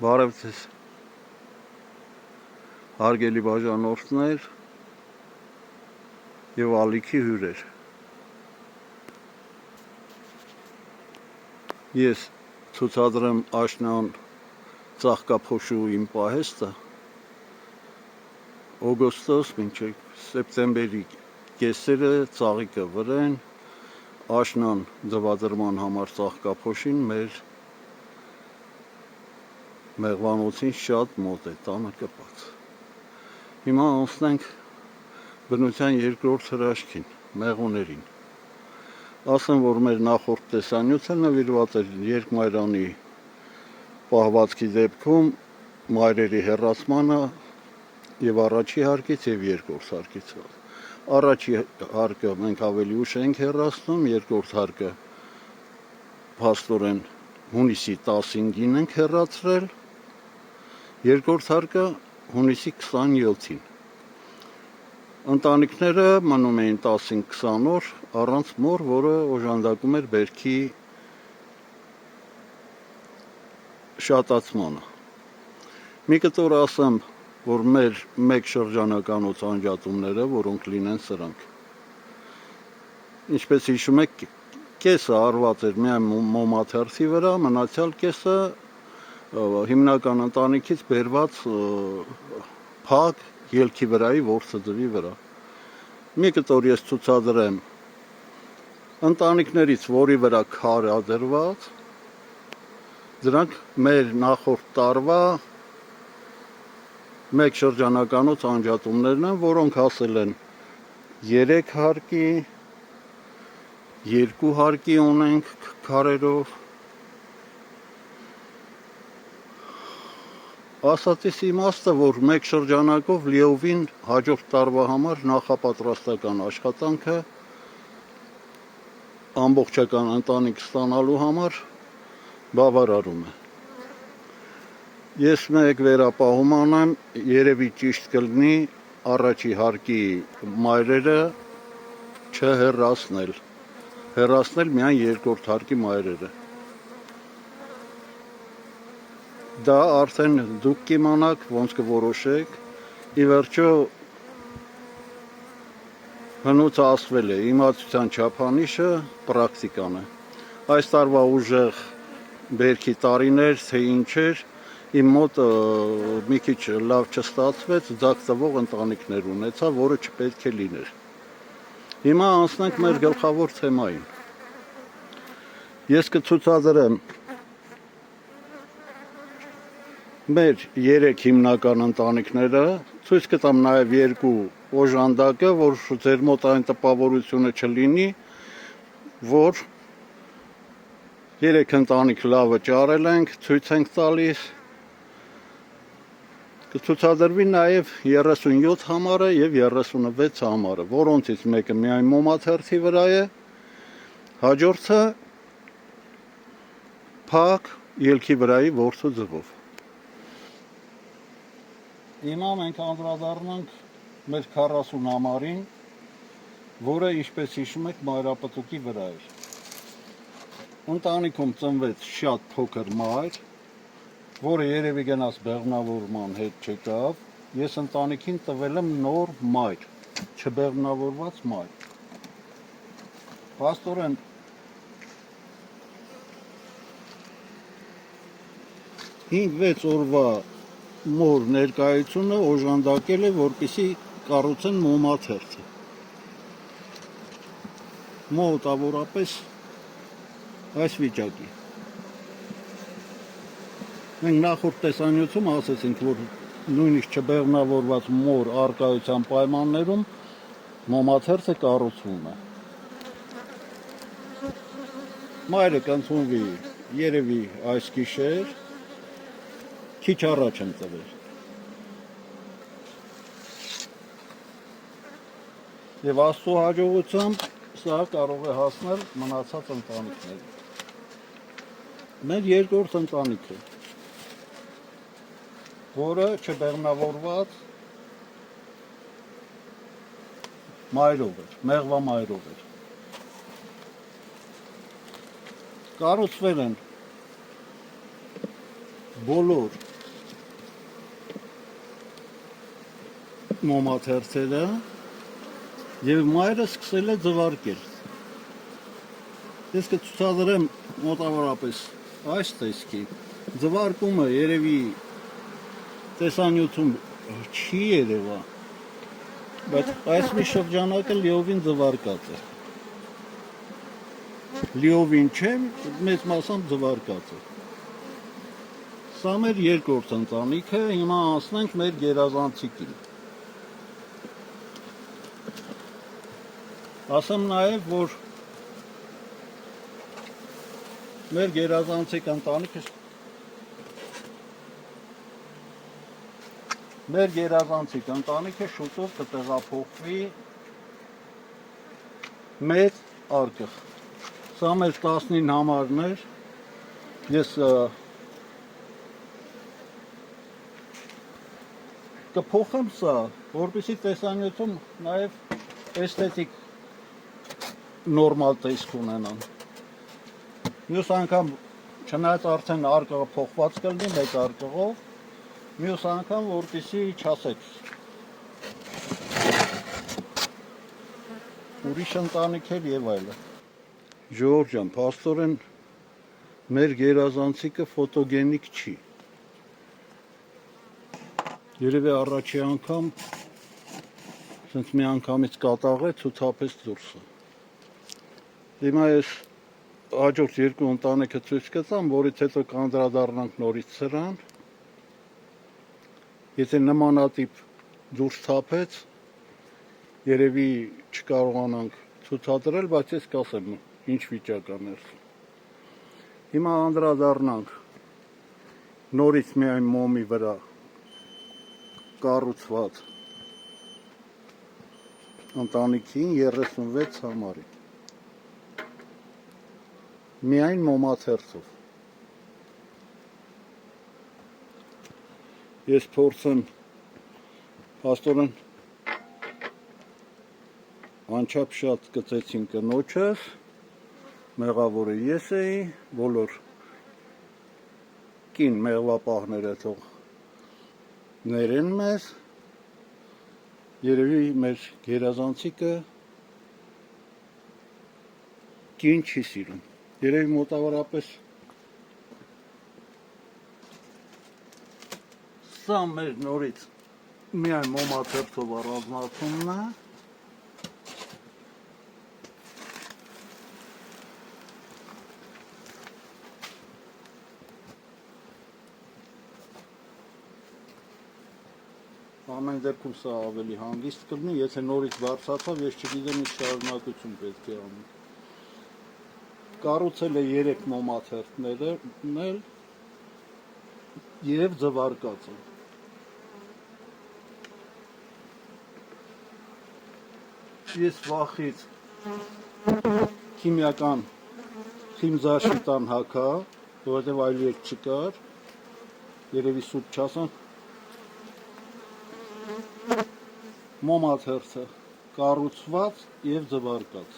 Բարև ձեզ, հարգելի բաժանորդներ և ալիքի հյուրեր։ Ես ցուցադրեմ աշնան ծաղկափոշու իմ պահեստը օգոստոս մինչև սեպտեմբերի կեսերը ծաղիկը վրեն աշնան ձվադրման համար ծաղկափոշին մեր մեղվանոցին շատ մոտ է, տանը կպած։ Հիմա անցնենք բնության երկրորդ հրաշքին, մեղուներին։ Ասեմ, որ մեր նախորդ տեսանյութը նվիրված էր երկմայրանի պահվածքի դեպքում մայրերի հեռացմանը և առաջի հարկից և երկրորդ հարկից։ Առաջի հարկը մենք ավելի ուշ ենք հեռացնում, երկրորդ հարկը փաստորեն հունիսի 15-ին ենք հեռացրել, երկրորդ հարկը հունիսի 27-ին։ Ընտանիքները մնում էին 15-20 օր առանց մոր, որը օժանդակում էր բերքի շատացմանը։ Մի կտոր ասեմ, որ մեր մեկ շրջանականոց անջատումները, որոնք լինեն սրանք։ Ինչպես հիշում եք, կեսը արված էր միայն մոմաթերթի վրա, մնացյալ կեսը հիմնական ընտանիքից բերված փակ ելքի վրայի որսձվի վրա։ Մի կտոր ես ցուցադրեմ ընտանիքներից, որի վրա քար է դրված, դրանք մեր նախորդ տարվա մեկ շրջանականոց անջատումներն են, որոնք հասել են 3 հարկի, 2 հարկի ունենք քարերով։ Ասածիս իմաստը, որ մեկ շրջանակով լիովին հաջորդ տարվա համար նախապատրաստական աշխատանքը ամբողջական ընտանիք ստանալու համար բավարարում է։ Ես մեկ վերապահում անեմ, երևի ճիշտ կլինի առաջի հարկի մայրերը չհեռացնել, հեռացնել միայն երկրորդ հարկի մայրերը։ Դա արդեն դուք կիմանաք, ոնց կորոշեք, ի վերջո հնուց ասվել է, իմացության չափանիշը պրակտիկան է։ Այս տարվա ուժեղ բերքի տարիներ, թե ինչեր, իմ մոտ մի քիչ լավ չստացվեց, ձակ տվող ընտանիքներ ունեցա, որը չպետք է լիներ։ Հիմա անցնենք մեր գլխավոր թեմային։ Ես կցուցադրեմ մեր 3 հիմնական ընտանիքները, ցույց կտամ նաև 2 օժանդակը, որ ձեր մոտ այն տպավորությունը չլինի, որ 3 ընտանիք լավը ճարել ենք, ցույց ենք տալիս։ Կցուցադրվի նաև 37 համարը և 36 համարը, որոնցից մեկը միայն մոմաթերթի վրա է, հաջորդը փակ ելքի վրայի որսու ձվով։ Հիմա մենք անդրադառնանք մեր 40 համարին, որը, ինչպես հիշում եք, մայրապտուկի վրա էր։ Ընտանիքում ծնվեց շատ փոքր մայր, որը երևի գնաց բեղմնավորման հետ չեկավ, ես ընտանիքին տվել եմ նոր մայր, չբեղմնավորված մայր։ Փաստորեն 5-6 օրվա մոր ներկայությունը օժանդակել է, որպեսզի կառուցեն մոմաթերթը։ Մոտավորապես այս վիճակի։ Մենք նախորդ տեսանյութում ասեցինք, որ նույնիսկ չբեղմնավորված մոր առկայության պայմաններում մոմաթերթը կառուցվում է։ Մայրը կընդունվի երևի այս գիշեր, քիչ առաջ եմ տվել։ Եվ Աստծո հաջողությամբ սա կարող է հասնել մնացած ընտանիքներին։ Մեր երկրորդ ընտանիքը, որը չբեղմնավորված մայրով էր, մեղվամայրով էր։ Կառուցվել են բոլոր մոմաթերթերը եւ մայրը սկսել է ձվարկել։ Ես կցուցադրեմ մոտավորապես այս տեսքի ձվարկումը երևի տեսանյութում չի երևա, բայց այս մի շրջանակը լիովին ձվարկած է։ Լիովին չէ, մեծ մասամբ ձվարկած է։ Սա մեր երկրորդ ընտանիքը, հիմա անցնենք մեր գերազանցիկին։ Ասեմ նաև, որ մեր գերազանցիկ ընտանիքը շուտով կտեղափոխվի մեծ արկղ։ Սա մեր 19 համարն էր, ես կփոխեմ սա, որպեսզի տեսանյութում նաև էսթետիկ նորմալ տեսք ունենան։ Մյուս անգամ, չնայած արդեն արկղը փոխված կլինի մեկ արկղով, մյուս անգամ որպեսզի չասեք ուրիշ ընտանիք էր եւ այլն։ Ժողովուրդ ջան, փաստորեն մեր գերազանցիկը ֆոտոգենիկ չի։ Երևի առաջի անգամ ասենց մի անգամից կատաղեց ու թափեց դուրսը։ Հիմա ես հաջորդ երկու ընտանիքը ցույց կտամ, որից հետո կանդրադառնանք նորից սրան։ Եթե նմանատիպ դուրս թափեց, երևի չկարողանանք ցուցադրել, բայց ես կասեմ ինչ վիճակ է ներսում։ Հիմա անդրադառնանք նորից միայն մոմի վրա կառուցված ընտանիքին 36 համարին։ Միայն մոմաթերթով։ Ես փորձեմ փաստորեն անչափ շատ կծեցին կնոջս, մեղավորը ես էի, բոլոր կին մեղվապահները թող ներեն մեզ, երևի մեր գերազանցիկը կին չի սիրում, երևի մոտավորապես սա մեր նորից միայն մոմաթերթով առանձնացումն է, ամեն դեպքում սա ավելի հանգիստ կլինի, եթե նորից բարձրացավ, ես չգիտեմ ինչ շարունակություն պետք է անի։ Կառուցել է 3 մոմաթերթներն էլ եւ ձվարկած է։ Ես վախից քիմիական խիմզաշիտան հակա, որովհետեւ այլ երկ չկար, երևի սուտ չասան, մոմաթերթը կառուցված եւ ձվարկած։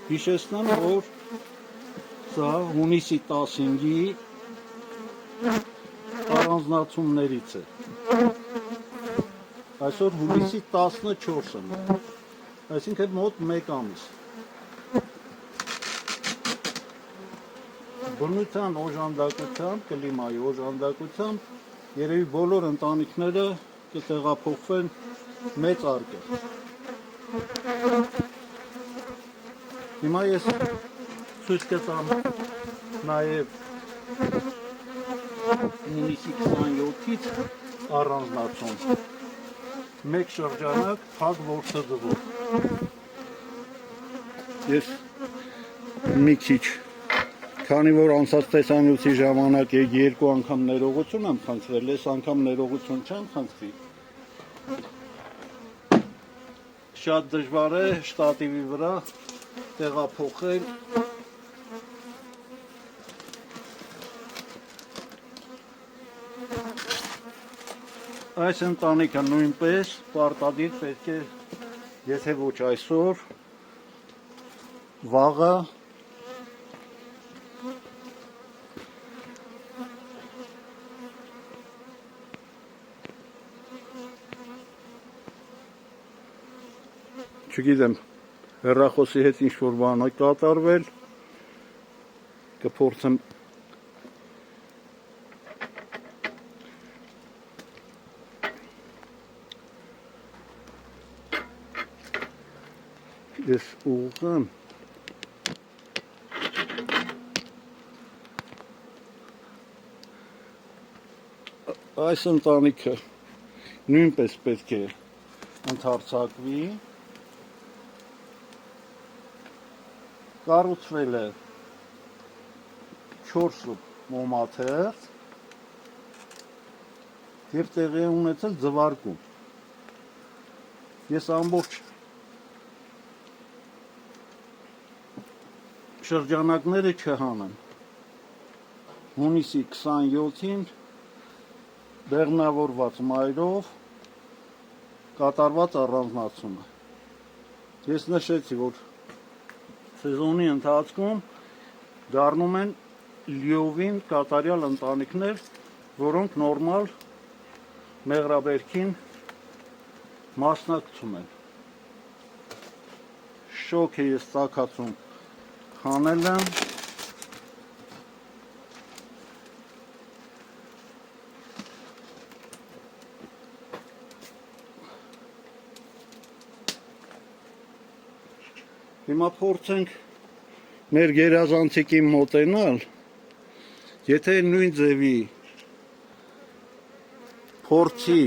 Հիշեցնեմ, որ սա հունիսի 15-ի առանձնացումներից է։ Այսօր հունիսի 14-ն է, այսինքն մոտ 1 ամիս։ Բնության օժանդակությամբ, կլիմայի օժանդակությամբ երևի բոլոր ընտանիքները կտեղափոխվեն մեծ արկղ։ Հիմա ես ցույց կտամ նաև հունիսի 27-ից առանձնացում մեկ շրջանակ փակ որսաձվով։ Ես մի քիչ, քանի որ անցած տեսանյութի ժամանակ երկու անգամ ներողություն եմ խնդրել, այս անգամ ներողություն չեմ խնդրի։ Շատ դժվար է շտատիվի վրա տեղափոխել այս ընտանիքը նույնպես պարտադիր պետք է, եթե ոչ այսօր, վաղը չգիտեմ, հեռախոսի հետ ինչ-որ բան է կատարվել, կփորձեմ ես ուղղեմ այս ընտանիքը նույնպես պետք է ընդարձակվի, կառուցվել է 4 մոմաթերթ և տեղի է ունեցել ձվարկում։ Ես ամբողջ շրջանակները չհանեմ։ Հունիսի 27-ին բեղմնավորված մայրով կատարված առանձնացումը։ Ես նշեցի, որ սեզոնի ընթացքում դառնում են լիովին կատարյալ ընտանիքներ, որոնք նորմալ մեղրաբերքին մասնակցում են։ Շոք է ես ծագացում հանել եմ, հիմա փորձենք մեր գերազանցիկին մոտենալ, եթե նույն ձևի փորձի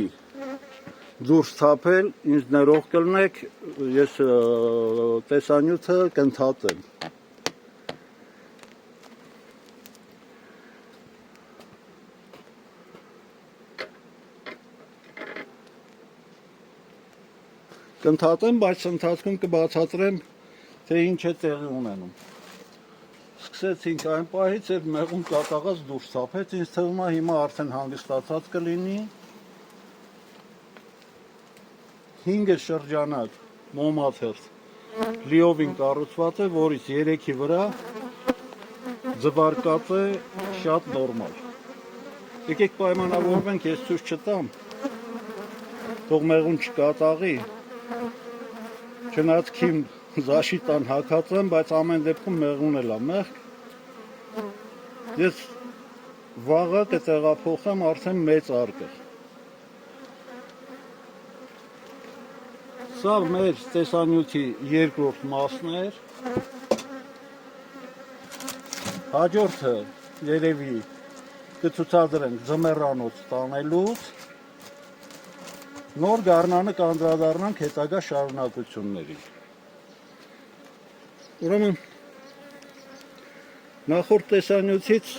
դուրս թափել, ինձ ներող կլնեք, ես տեսանյութը կընդհատեմ։ Կընդհատեմ, բայց ընթացքում կբացատրեմ, թե ինչ է տեղի ունենում։ Սկսեցինք այն պահից, երբ մեղուն կատաղած դուրս թափեց, ինձ թվում է հիմա արդեն հանգստացած կլինի։ 5 շրջանակ մոմաթերթ լիովին կառուցված է, որից 3-ի վրա ձվարկած է շատ նորմալ։ Եկեք պայմանավորվենք, ես ցույց չտամ, թող մեղուն չկատաղի, չնայած քիմ զաշիտան հագած եմ, բայց ամեն դեպքում մեղուն էլ է մեղք։ Ես վաղը կտեղափոխեմ արդեն մեծ արկղ։ Սա մեր տեսանյութի երկրորդ մասն էր։ Հաջորդը երևի կցուցադրենք ձմեռանոց տանելուց, նոր գարնանը կանդրադառնանք հետագա շարունակություններին։ Ուրեմն նախորդ տեսանյութից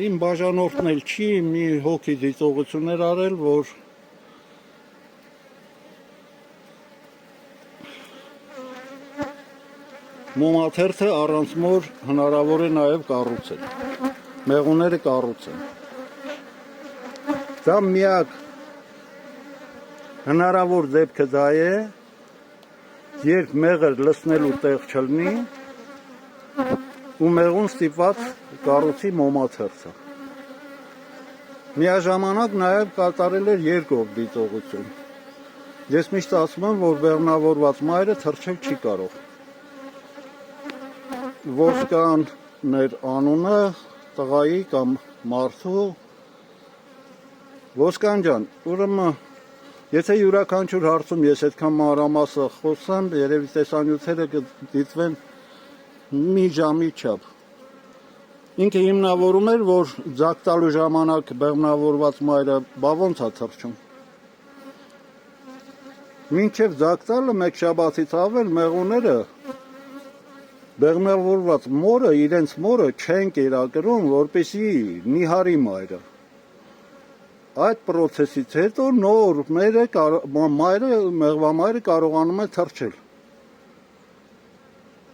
իմ բաժանորդն էլ չի, մի հոգի դիտողություններ արել, որ մոմաթերթը առանց մոր հնարավոր է նաև կառուցել, մեղուները կառուցեն։ Դա միակ հնարավոր դեպքը դա է, երբ մեղր լցնելու տեղ չլինի ու մեղուն ստիպված կառուցի մոմաթերթը։ Միաժամանակ նաև կատարել էր երկրորդ դիտողություն։ Ես միշտ ասում եմ, որ բեղմնավորված մայրը թռչել չի կարող։ Ոսկանն էր անունը տղայի կամ մարդու։ Ոսկան ջան, ուրեմն եթե յուրաքանչյուր հարցում ես այդքան մանրամասը խոսեմ, երևի տեսանյութերը կդիտվեն մի ժամի չափ։ Ինքը հիմնավորում էր, որ ձակ տալու ժամանակ բեղմնավորված մայրը ոնց է թռչում։ Մինչև ձակ տալը մեկ շաբաթից ավել մեղուները բեղմնավորված մորը, իրենց մորը չեն կերակրում, որպեսզի նիհարի մայրը։ Այդ պրոցեսից հետո նոր մեղվամայրը կարողանում է թռչել։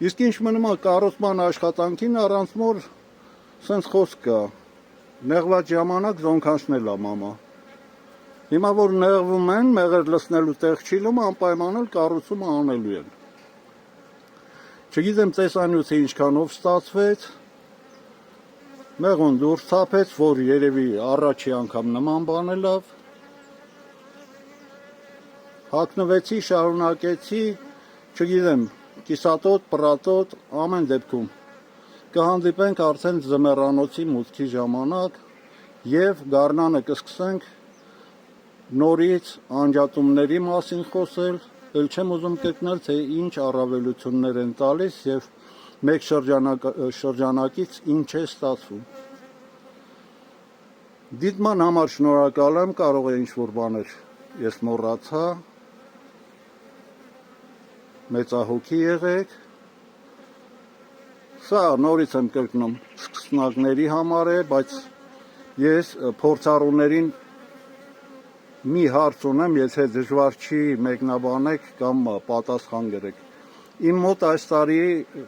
Իսկ ինչ մնում է կառուցման աշխատանքին առանց մոր սենց խոսք կա, նեղված ժամանակ զոնքանչնել է մամա։ Հիմա որ նեղվում են, մեղր լցնելու տեղ չի լինում, անպայման էլ կառուցումը անելու են։ Չգիտեմ տեսանյութը ինչքանով ստացվեց, մեղուն դուրս թափեց, որ երևի առաջի անգամ նման բան է լավ։ հագնվեցի, շարունակեցի, չգիտեմ, կիսատոտ, պրատոտ, ամեն դեպքում կհանդիպենք արդեն ձմեռանոցի մուտքի ժամանակ եւ գարնանը կսկսենք նորից անջատումների մասին խոսել, ել չեմ ուզում կրկնել, թե ինչ առավելություններ են տալիս եւ մեկ շրջանակից ինչ է ստացվում։ Դիտման համար շնորհակալ եմ, կարող է ինչ-որ բաներ ես մոռացա, մեծահոգի եղեք։ Սա նորից եմ կրկնում սկսնակների համար է, բայց ես փորձառուներին մի հարց ունեմ, եթե դժվար չի մեկնաբանեք կամ պատասխան գրեք։ Իմ մոտ այս տարի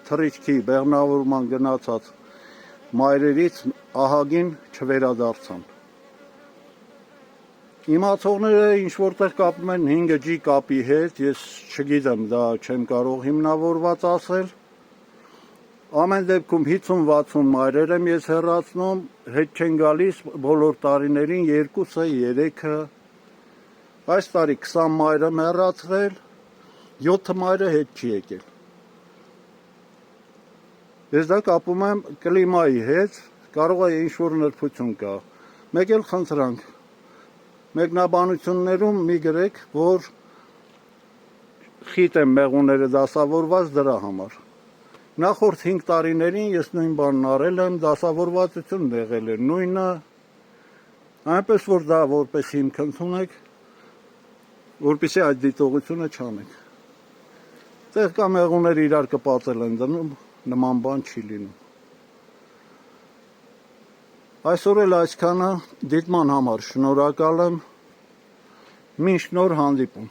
թռիչքի բեղմնավորման գնացած մայրերից ահագին չվերադարձան։ Իմացողները ինչ որտեղ կապում են 5G կապի հետ, ես չգիտեմ, դա չեմ կարող հիմնավորված ասել։ Ամեն դեպքում 50-60 մայրեր եմ ես հեռացնում, հետ չեն գալիս բոլոր տարիներին 2-3-ը։ Այս տարի 20 մայր եմ հեռացրել, 7 մայրը հետ չի եկել։ Ես դա կապում եմ կլիմայի հետ, կարող է ինչ-որ նրբություն կա։ Մեկ էլ խնդրանք, մեկնաբանություններում մի գրեք, որ խիտ են մեղուները դասավորված դրա համար։ Նախորդ 5 տարիներին ես նույն բանն արել եմ, դասավորվածությունն եղել է նույնը, այնպես որ դա որպես հիմք ընդունեք, որպեսզի այդ դիտողությունը չանեք։ Տեղ կա մեղուները իրար կպածել են դնում, նման բան չի լինում։ Այսօր էլ այսքանը, դիտման համար շնորհակալ եմ, մինչ նոր հանդիպում։